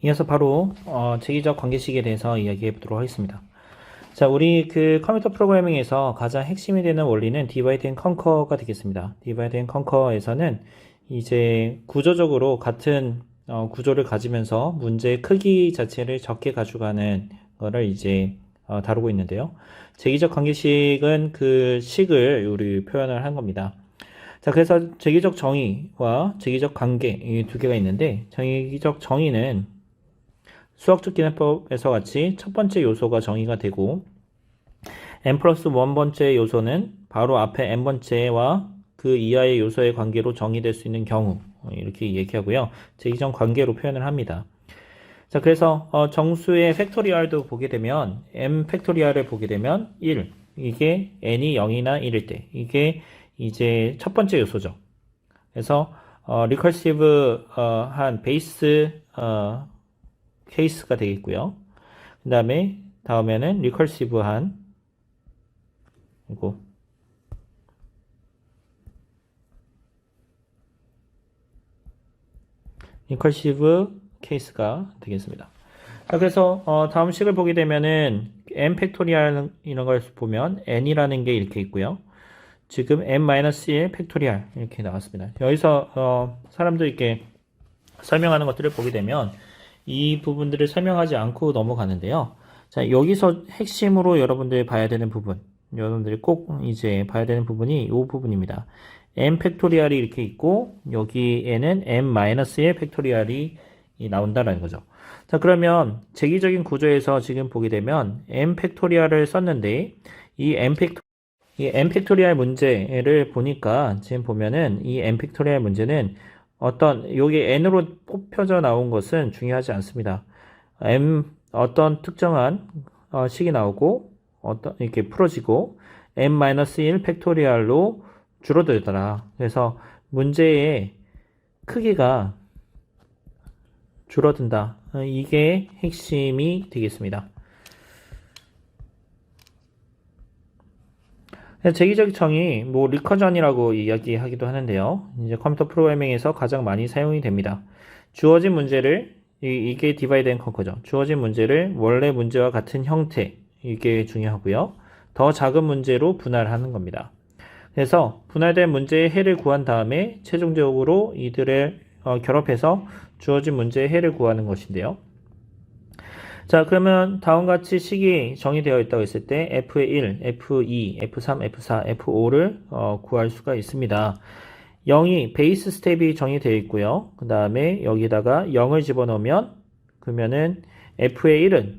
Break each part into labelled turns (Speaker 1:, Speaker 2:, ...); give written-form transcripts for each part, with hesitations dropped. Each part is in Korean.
Speaker 1: 이어서 바로 제기적 관계식에 대해서 이야기해 보도록 하겠습니다. 자, 우리 그 컴퓨터 프로그래밍에서 가장 핵심이 되는 원리는 디바이드 앤 컨커가 되겠습니다. 디바이드 앤 컨커에서는 이제 구조적으로 같은 구조를 가지면서 문제의 크기 자체를 적게 가져가는 거를 이제 다루고 있는데요. 제기적 관계식은 그 식을 우리 표현을 한 겁니다. 자, 그래서 제기적 정의와 제기적 관계 이 두 개가 있는데, 제기적 정의는 수학적 기능법에서 같이 첫 번째 요소가 정의가 되고 n 플러스 1번째 요소는 바로 앞에 n번째와 그 이하의 요소의 관계로 정의될 수 있는 경우 이렇게 얘기하고요. 제기적 관계로 표현을 합니다. 자, 그래서 정수의 팩토리얼도 보게 되면 m 팩토리얼을 보게 되면 1 이게 n이 0이나 1일 때 이게 이제 첫 번째 요소죠. 그래서 리커시브 한 베이스 케이스가 되겠고요. 그 다음에 다음에는 리커시브한 이거 리커시브 케이스가 되겠습니다. 자, 그래서 다음 식을 보게 되면은 n 팩토리얼 이런 걸 보면 n이라는 게 이렇게 있고요. 지금 n-1 팩토리얼 이렇게 나왔습니다. 여기서 사람들 이렇게 설명하는 것들을 보게 되면 이 부분들을 설명하지 않고 넘어가는데요. 자, 여기서 핵심으로 여러분들이 봐야 되는 부분, 여러분들이 꼭 이제 봐야 되는 부분이 이 부분입니다. n 팩토리얼이 이렇게 있고 여기에는 n-1 팩토리얼이 나온다라는 거죠. 자, 그러면 제기적인 구조에서 지금 보게 되면 n 팩토리얼을 썼는데 이 n 팩토리얼 문제를 보니까 지금 보면은 이 n 팩토리얼 문제는 여기 n으로 뽑혀져 나온 것은 중요하지 않습니다. 어떤 특정한 식이 나오고 이렇게 풀어지고 n-1 팩토리얼로 줄어들더라. 그래서 문제의 크기가 줄어든다. 이게 핵심이 되겠습니다. 제기적 정의, 리커전이라고 이야기하기도 하는데요. 이제 컴퓨터 프로그래밍에서 가장 많이 사용이 됩니다. 주어진 문제를, 이게 디바이드 앤 컨커죠. 주어진 문제를 원래 문제와 같은 형태, 이게 중요하고요. 더 작은 문제로 분할하는 겁니다. 그래서 분할된 문제의 해를 구한 다음에 최종적으로 이들을 결합해서 주어진 문제의 해를 구하는 것인데요. 자, 그러면 다음과 같이 식이 정의되어 있다고 했을 때 F의 1, F2, F3, F4, F5를 구할 수가 있습니다. 0이 베이스 스텝이 정의되어 있고요. 그 다음에 여기다가 0을 집어넣으면 그러면은 F의 1은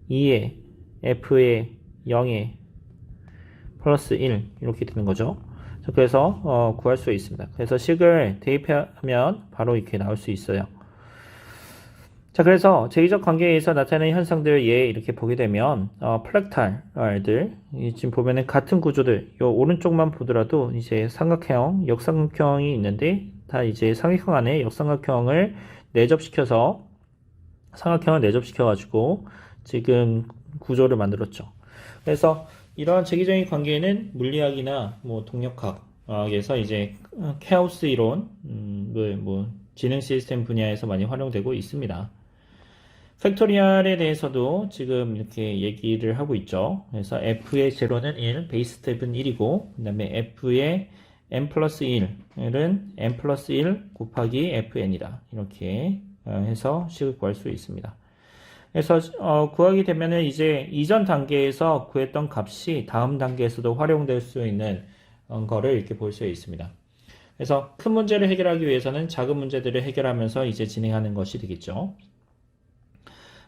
Speaker 1: 2에 F의 0에 플러스 1 이렇게 되는 거죠. 자, 그래서 구할 수 있습니다. 그래서 식을 대입하면 바로 이렇게 나올 수 있어요. 자, 그래서 제기적 관계에서 나타나는 현상들 이렇게 보게 되면 플렉탈들 지금 보면은 같은 구조들 요 오른쪽만 보더라도 이제 삼각형, 역삼각형이 있는데 다 이제 삼각형 안에 역삼각형을 내접시켜서 삼각형을 내접시켜 가지고 지금 구조를 만들었죠. 그래서 이러한 제기적인 관계는 물리학이나 동력학에서 이제 케오스 이론, 지능 시스템 분야에서 많이 활용되고 있습니다. 팩토리얼에 대해서도 지금 이렇게 얘기를 하고 있죠. 그래서 f의 제로는 1, 베이스 스텝은 1이고, 그 다음에 f의 n 플러스 1은 n 플러스 1 곱하기 fn이다. 이렇게 해서 식을 구할 수 있습니다. 그래서 구하게 되면은 이제 이전 단계에서 구했던 값이 다음 단계에서도 활용될 수 있는 거를 이렇게 볼 수 있습니다. 그래서 큰 문제를 해결하기 위해서는 작은 문제들을 해결하면서 이제 진행하는 것이 되겠죠.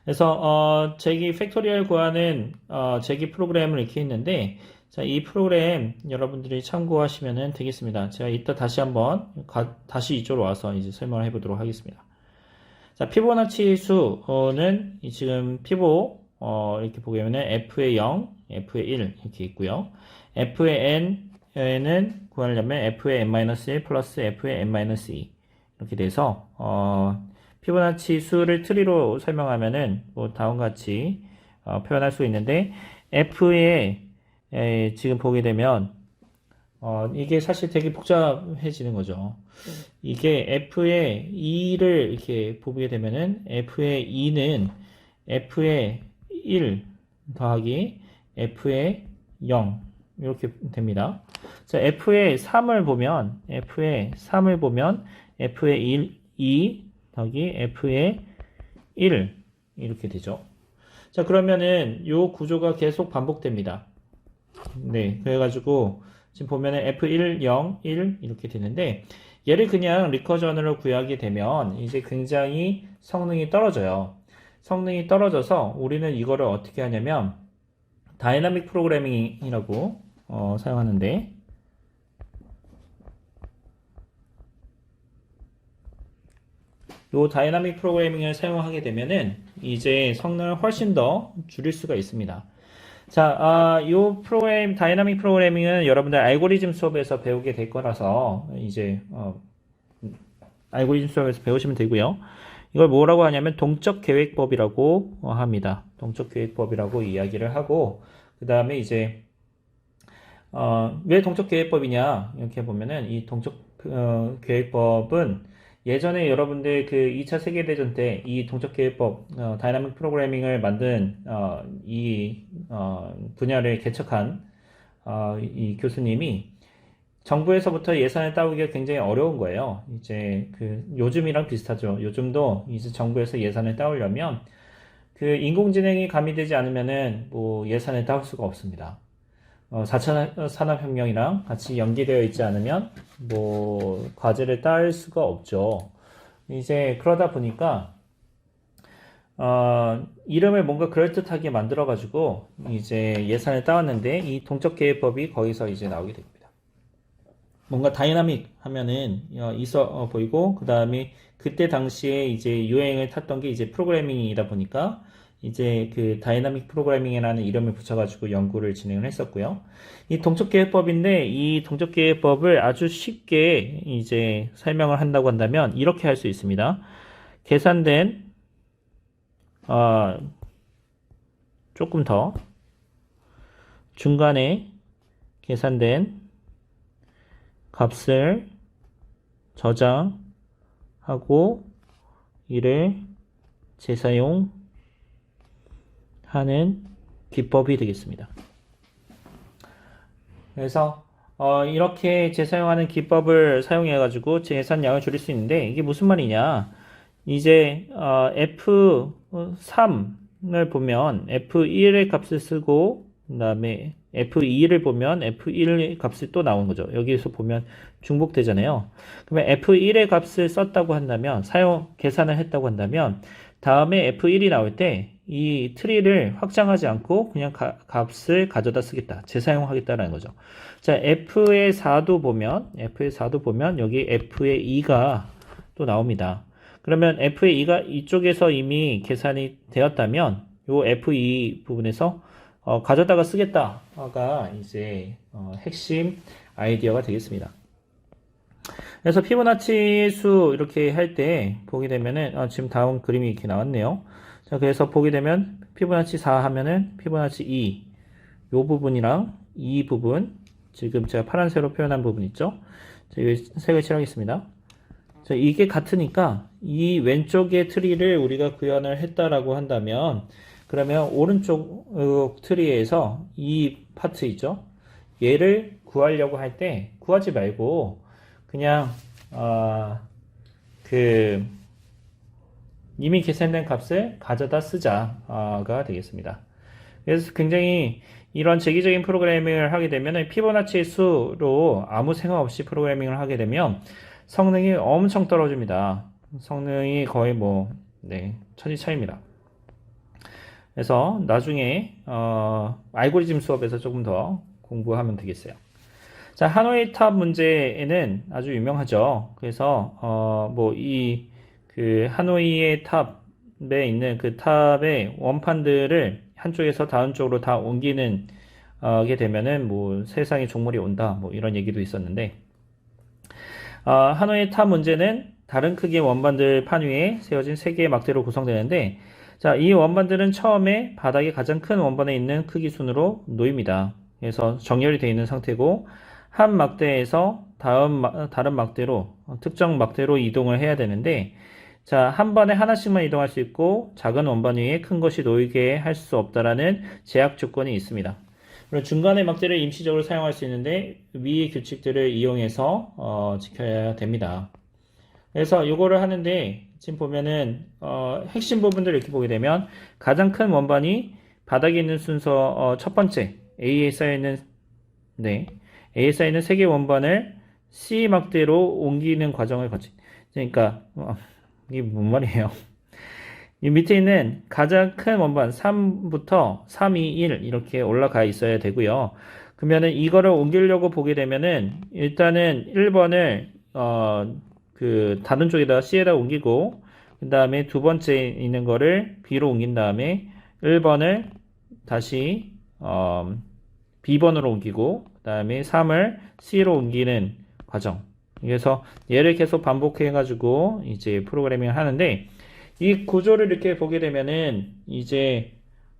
Speaker 1: 그래서 제기 팩토리얼 구하는 제기 프로그램을 이렇게 했는데, 자, 이 프로그램 여러분들이 참고하시면 되겠습니다. 제가 이따 다시 한번 다시 이쪽으로 와서 이제 설명을 해보도록 하겠습니다. 자, 피보나치 수는 지금 피보 이렇게 보게 되면 f의 0, f의 1 이렇게 있고요. f의 n은 구하려면 f의 n-1 플러스 f의 n-2 이렇게 돼서 피보나치 수를 트리로 설명하면은 다음과 같이 표현할 수 있는데 f의 지금 보게 되면 이게 사실 되게 복잡해지는 거죠. 이게 F의 2를 이렇게 보게 되면은 F의 2는 F의 1 더하기 F의 0 이렇게 됩니다. 자, F의 3을 보면 F의 2 더하기 F의 1 이렇게 되죠. 자, 그러면은 요 구조가 계속 반복됩니다. 네, 그래가지고 지금 보면은 F1, 0, 1 이렇게 되는데 얘를 그냥 리커전으로 구하게 되면 이제 굉장히 성능이 떨어져요. 성능이 떨어져서 우리는 이거를 어떻게 하냐면 다이나믹 프로그래밍이라고 사용하는데 요 다이나믹 프로그래밍을 사용하게 되면은 이제 성능을 훨씬 더 줄일 수가 있습니다. 자, 요 다이나믹 프로그래밍은 여러분들 알고리즘 수업에서 배우게 될 거라서 이제 알고리즘 수업에서 배우시면 되고요. 이걸 뭐라고 하냐면 동적 계획법이라고 합니다. 동적 계획법이라고 이야기를 하고 그 다음에 이제 왜 동적 계획법이냐 이렇게 보면은 이 동적 계획법은 예전에 여러분들 그 2차 세계대전 때 이 동적 계획법 다이나믹 프로그래밍을 만든 이 분야를 개척한 이 교수님이 정부에서부터 예산을 따오기가 굉장히 어려운 거예요. 이제 그 요즘이랑 비슷하죠. 요즘도 이제 정부에서 예산을 따오려면 그 인공지능이 가미되지 않으면은 뭐 예산을 따올 수가 없습니다. 4차 산업혁명이랑 같이 연계되어 있지 않으면 뭐 과제를 딸 수가 없죠. 이제 그러다 보니까 이름을 뭔가 그럴듯하게 만들어 가지고 이제 예산을 따왔는데 이 동적계획법이 거기서 이제 나오게 됩니다. 뭔가 다이나믹 하면은 있어 보이고 그 다음에 그때 당시에 이제 유행을 탔던 게 이제 프로그래밍이다 보니까 이제 그 다이나믹 프로그래밍이라는 이름을 붙여가지고 연구를 진행을 했었고요. 이 동적계획법인데 이 동적계획법을 아주 쉽게 이제 설명을 한다고 한다면 이렇게 할 수 있습니다. 계산된 조금 더 중간에 계산된 값을 저장하고 이를 재사용하는 기법이 되겠습니다. 그래서 이렇게 재사용하는 기법을 사용해 가지고 재산량을 줄일 수 있는데 이게 무슨 말이냐 이제 F3을 보면 F1의 값을 쓰고 그 다음에 F2를 보면 F1의 값이 또 나온 거죠. 여기에서 보면 중복되잖아요. 그러면 F1의 값을 썼다고 한다면 계산을 했다고 한다면 다음에 F1이 나올 때 이 트리를 확장하지 않고 그냥 값을 가져다 쓰겠다. 재사용하겠다라는 거죠. 자, F의 4도 보면 여기 F의 2가 또 나옵니다. 그러면 F의 2가 이쪽에서 이미 계산이 되었다면 요 F2 부분에서 가져다가 쓰겠다가 이제 핵심 아이디어가 되겠습니다. 그래서 피보나치 수 이렇게 할 때 보게 되면은 지금 다음 그림이 이렇게 나왔네요. 자, 그래서 보게 되면 피보나치 4 하면은 피보나치 2 요 부분이랑 이 부분 지금 제가 파란색으로 표현한 부분 있죠? 자, 여기 색을 칠하겠습니다. 자, 이게 같으니까 이 왼쪽의 트리를 우리가 구현을 했다라고 한다면 그러면 오른쪽 트리에서 이 파트 있죠? 얘를 구하려고 할 때 구하지 말고 그냥 이미 계산된 값을 가져다 쓰자가 되겠습니다. 그래서 굉장히 이런 재기적인 프로그래밍을 하게 되면 피보나치 수로 아무 생각 없이 프로그래밍을 하게 되면 성능이 엄청 떨어집니다. 성능이 거의 천지차이입니다. 그래서 나중에 알고리즘 수업에서 조금 더 공부하면 되겠어요. 자, 하노이 탑 문제는 아주 유명하죠. 그래서 하노이의 탑에 있는 그 탑의 원판들을 한쪽에서 다른 쪽으로 다 옮기는 게 되면은 세상에 종말이 온다 이런 얘기도 있었는데 하노이 탑 문제는 다른 크기의 원반들 판 위에 세워진 3개의 막대로 구성되는데 자, 이 원반들은 처음에 바닥에 가장 큰 원반에 있는 크기 순으로 놓입니다. 그래서 정렬이 되어 있는 상태고 한 막대에서 다른 막대로, 특정 막대로 이동을 해야 되는데, 자, 한 번에 하나씩만 이동할 수 있고, 작은 원반 위에 큰 것이 놓이게 할 수 없다라는 제약 조건이 있습니다. 그리고 중간에 막대를 임시적으로 사용할 수 있는데, 위의 규칙들을 이용해서 지켜야 됩니다. 그래서 이거를 하는데, 지금 보면은, 핵심 부분들을 이렇게 보게 되면, 가장 큰 원반이 바닥에 있는 순서, 첫 번째, A에 쌓여있는, 네, A에 쌓여있는 3개 원반을 C 막대로 옮기는 과정을 거치. 그러니까, 이게 뭔 말이에요? 이 밑에 있는 가장 큰 원반 3부터 3, 2, 1 이렇게 올라가 있어야 되고요. 그러면은 이거를 옮기려고 보게 되면은 일단은 1번을 그 다른 쪽에다 C에다 옮기고 그 다음에 두 번째 있는 거를 B로 옮긴 다음에 1번을 다시 B번으로 옮기고 그 다음에 3을 C로 옮기는 과정. 그래서 얘를 계속 반복해 가지고 이제 프로그래밍을 하는데 이 구조를 이렇게 보게 되면은 이제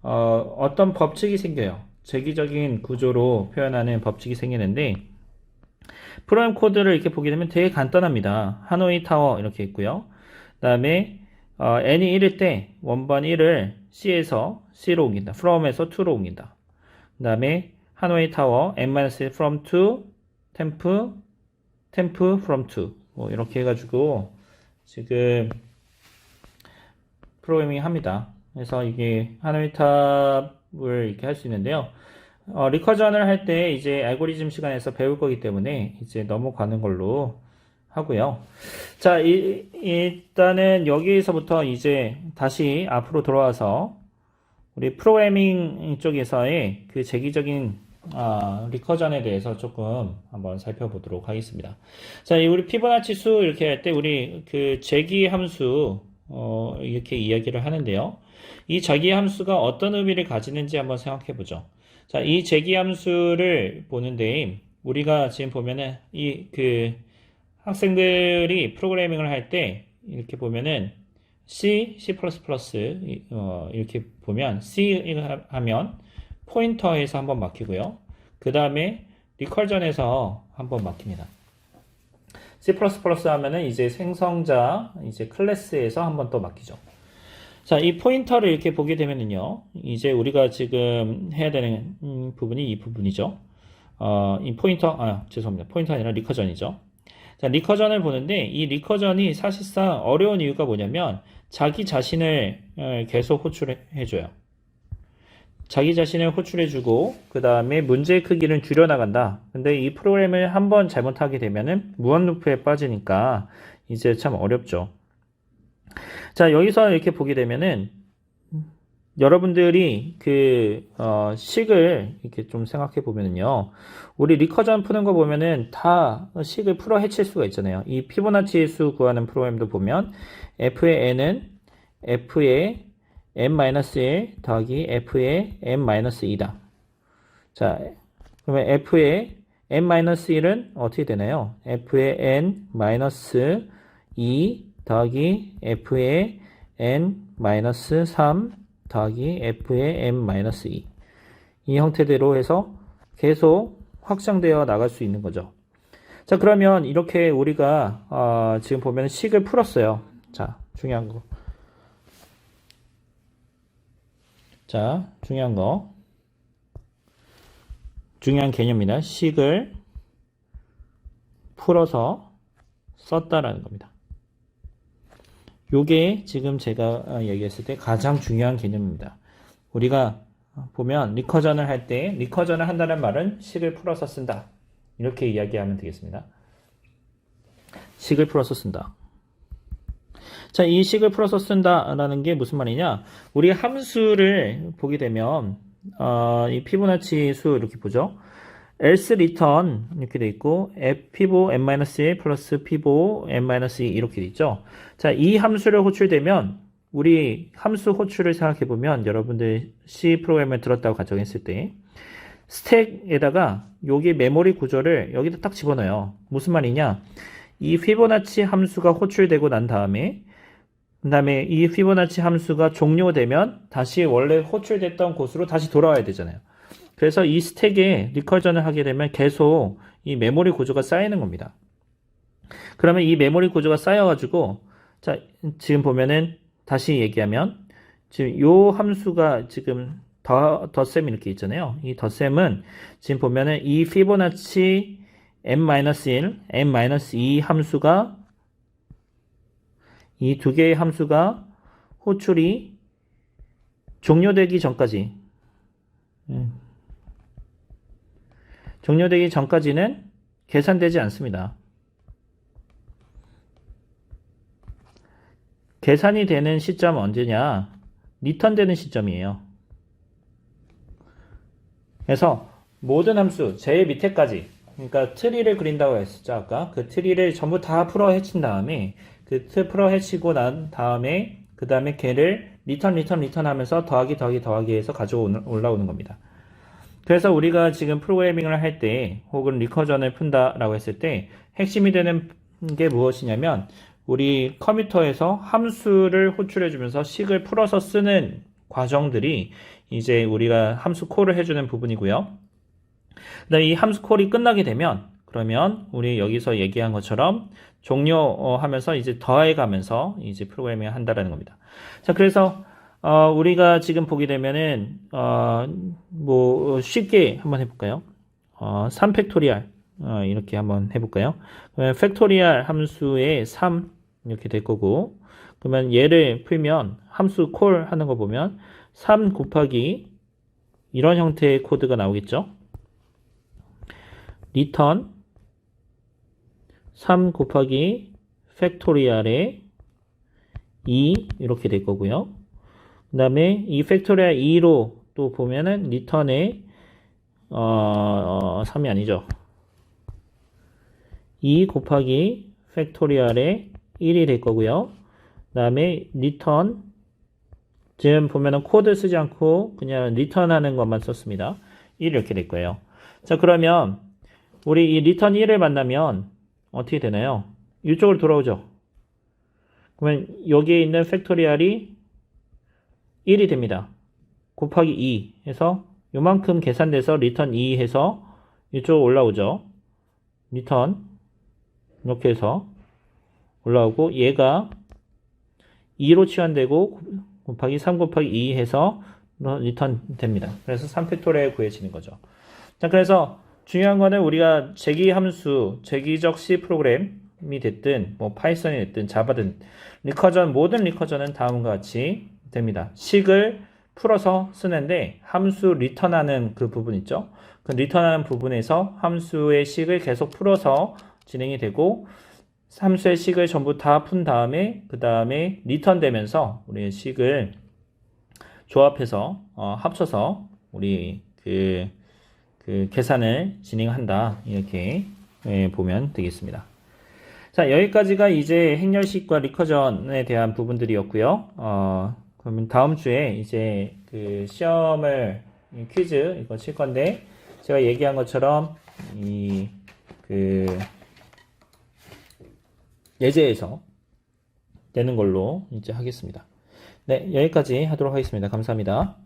Speaker 1: 어떤 법칙이 생겨요. 재기적인 구조로 표현하는 법칙이 생기는데 프로그램 코드를 이렇게 보게 되면 되게 간단합니다. 하노이 타워 이렇게 있고요. 그 다음에 n이 1일 때 원반 1을 C에서 C로 옮긴다. from에서 to로 옮긴다. 그 다음에 하노이 타워 n-1 from to temp from to 뭐 이렇게 해가지고 지금 프로그래밍 합니다. 그래서 이게 하노이 탑을 이렇게 할 수 있는데요. 리커전을 할 때 이제 알고리즘 시간에서 배울 거기 때문에 이제 넘어가는 걸로 하고요. 자, 일단은 여기서부터 이제 다시 앞으로 돌아와서 우리 프로그래밍 쪽에서의 그 재기적인 리커전에 대해서 조금 한번 살펴보도록 하겠습니다. 자, 우리 피보나치 수 이렇게 할 때 우리 그 재기 함수 이렇게 이야기를 하는데요. 이 재기 함수가 어떤 의미를 가지는지 한번 생각해 보죠. 자, 이 재기 함수를 보는데 우리가 지금 보면은 이 그 학생들이 프로그래밍을 할 때 이렇게 보면은 C, C++ 이렇게 보면 C 하면 포인터에서 한번 막히고요. 그 다음에 리컬전에서 한번 막힙니다. C++ 하면은 이제 생성자 이제 클래스에서 한번 또 막히죠. 자, 이 포인터를 이렇게 보게 되면은요, 이제 우리가 지금 해야 되는 부분이 이 부분이죠. 이 포인터, 죄송합니다. 포인터 아니라 리커전이죠. 자, 리커전을 보는데 이 리커전이 사실상 어려운 이유가 뭐냐면 자기 자신을 계속 호출해줘요. 자기 자신을 호출해주고 그 다음에 문제의 크기를 줄여나간다. 근데 이 프로그램을 한번 잘못하게 되면은 무한 루프에 빠지니까 이제 참 어렵죠. 자, 여기서 이렇게 보게 되면은 여러분들이 그 식을 이렇게 좀 생각해 보면은요, 우리 리커전 푸는 거 보면은 다 식을 풀어 해칠 수가 있잖아요. 이 피보나치 수 구하는 프로그램도 보면 f의 n은 f의 n-1 더하기 f의 n-2다. 자, 그러면 f의 n-1은 어떻게 되나요? f의 n-2 더하기 f의 n-3 더하기 f의 n-2 이 형태대로 해서 계속 확장되어 나갈 수 있는 거죠. 자, 그러면 이렇게 우리가 지금 보면 식을 풀었어요. 자, 중요한 거. 자, 중요한 개념입니다. 식을 풀어서 썼다라는 겁니다. 요게 지금 제가 얘기했을 때 가장 중요한 개념입니다. 우리가 보면 리커전을 할 때 리커전을 한다는 말은 식을 풀어서 쓴다. 이렇게 이야기하면 되겠습니다. 식을 풀어서 쓴다. 자, 이 식을 풀어서 쓴다라는 게 무슨 말이냐? 우리 함수를 보게 되면 이 피보나치 수 이렇게 보죠. else return 이렇게 돼 있고 피보 n-1 플러스 피보 n-2 이렇게 돼 있죠. 자, 이 함수를 호출되면 우리 함수 호출을 생각해 보면 여러분들 C 프로그램을 들었다고 가정했을 때 스택에다가 여기 메모리 구조를 여기다 딱 집어넣어요. 무슨 말이냐? 이 피보나치 함수가 호출되고 난 다음에 그 다음에 이 피보나치 함수가 종료되면 다시 원래 호출됐던 곳으로 다시 돌아와야 되잖아요. 그래서 이 스택에 리커전을 하게 되면 계속 이 메모리 구조가 쌓이는 겁니다. 그러면 이 메모리 구조가 쌓여가지고, 자, 지금 보면은, 다시 얘기하면, 지금 요 함수가 지금 덧셈 이렇게 있잖아요. 이 덧셈은 지금 보면은 이 피보나치 m-1, m-2 함수가, 이 두 개의 함수가 호출이 종료되기 전까지, 종료되기 전까지는 계산되지 않습니다. 계산이 되는 시점은 언제냐? 리턴 되는 시점이에요. 그래서 모든 함수, 제일 밑에까지, 그러니까 트리를 그린다고 했었죠, 아까. 그 트리를 전부 다 풀어 헤친 다음에, 그 풀어 헤치고 난 다음에, 그 다음에 걔를 리턴 하면서 더하기 해서 올라오는 겁니다. 그래서 우리가 지금 프로그래밍을 할 때, 혹은 리커전을 푼다라고 했을 때, 핵심이 되는 게 무엇이냐면, 우리 컴퓨터에서 함수를 호출해주면서 식을 풀어서 쓰는 과정들이 이제 우리가 함수 콜을 해주는 부분이고요. 그다음에 이 함수 콜이 끝나게 되면 그러면 우리 여기서 얘기한 것처럼 종료하면서 이제 더해가면서 이제 프로그래밍을 한다라는 겁니다. 자, 그래서 우리가 지금 보게 되면은 뭐 쉽게 한번 해볼까요? 3팩토리얼 이렇게 한번 해볼까요? 그러면 팩토리얼 함수의 3 이렇게 될 거고, 그러면 얘를 풀면 함수 콜 하는 거 보면 3 곱하기 이런 형태의 코드가 나오겠죠? 리턴 3 곱하기 팩토리얼의 2 이렇게 될 거고요. 그 다음에 이 팩토리얼 2로 또 보면은 리턴의 3이 아니죠. 2 곱하기 팩토리얼의 1이 될 거고요. 그 다음에 리턴, 지금 보면은 코드 쓰지 않고 그냥 리턴 하는 것만 썼습니다. 1 이렇게 될 거예요. 자, 그러면 우리 이 리턴 1을 만나면 어떻게 되나요? 이쪽으로 돌아오죠. 그러면 여기에 있는 팩토리얼이 1이 됩니다. 곱하기 2 해서 요만큼 계산돼서 리턴 2 해서 이쪽으로 올라오죠. 리턴 이렇게 해서 올라오고, 얘가 2로 치환되고 곱하기 3 곱하기 2 해서 리턴 됩니다. 그래서 3팩토리얼 구해지는 거죠. 자, 그래서 중요한 거는 우리가 제기 함수, 제기적 C 프로그램이 됐든 뭐 파이썬이 됐든 자바든 리커전, 모든 리커전은 다음과 같이 됩니다. 식을 풀어서 쓰는데 함수 리턴하는 그 부분 있죠. 그 리턴하는 부분에서 함수의 식을 계속 풀어서 진행이 되고, 함수의 식을 전부 다 푼 다음에 그 다음에 리턴 되면서 우리의 식을 조합해서 합쳐서 우리 그 계산을 진행한다, 이렇게 보면 되겠습니다. 자, 여기까지가 이제 행렬식과 리커전에 대한 부분들이었고요. 그러면 다음 주에 이제 그 시험을 퀴즈 이거 칠 건데, 제가 얘기한 것처럼 예제에서 되는 걸로 이제 하겠습니다. 네, 여기까지 하도록 하겠습니다. 감사합니다.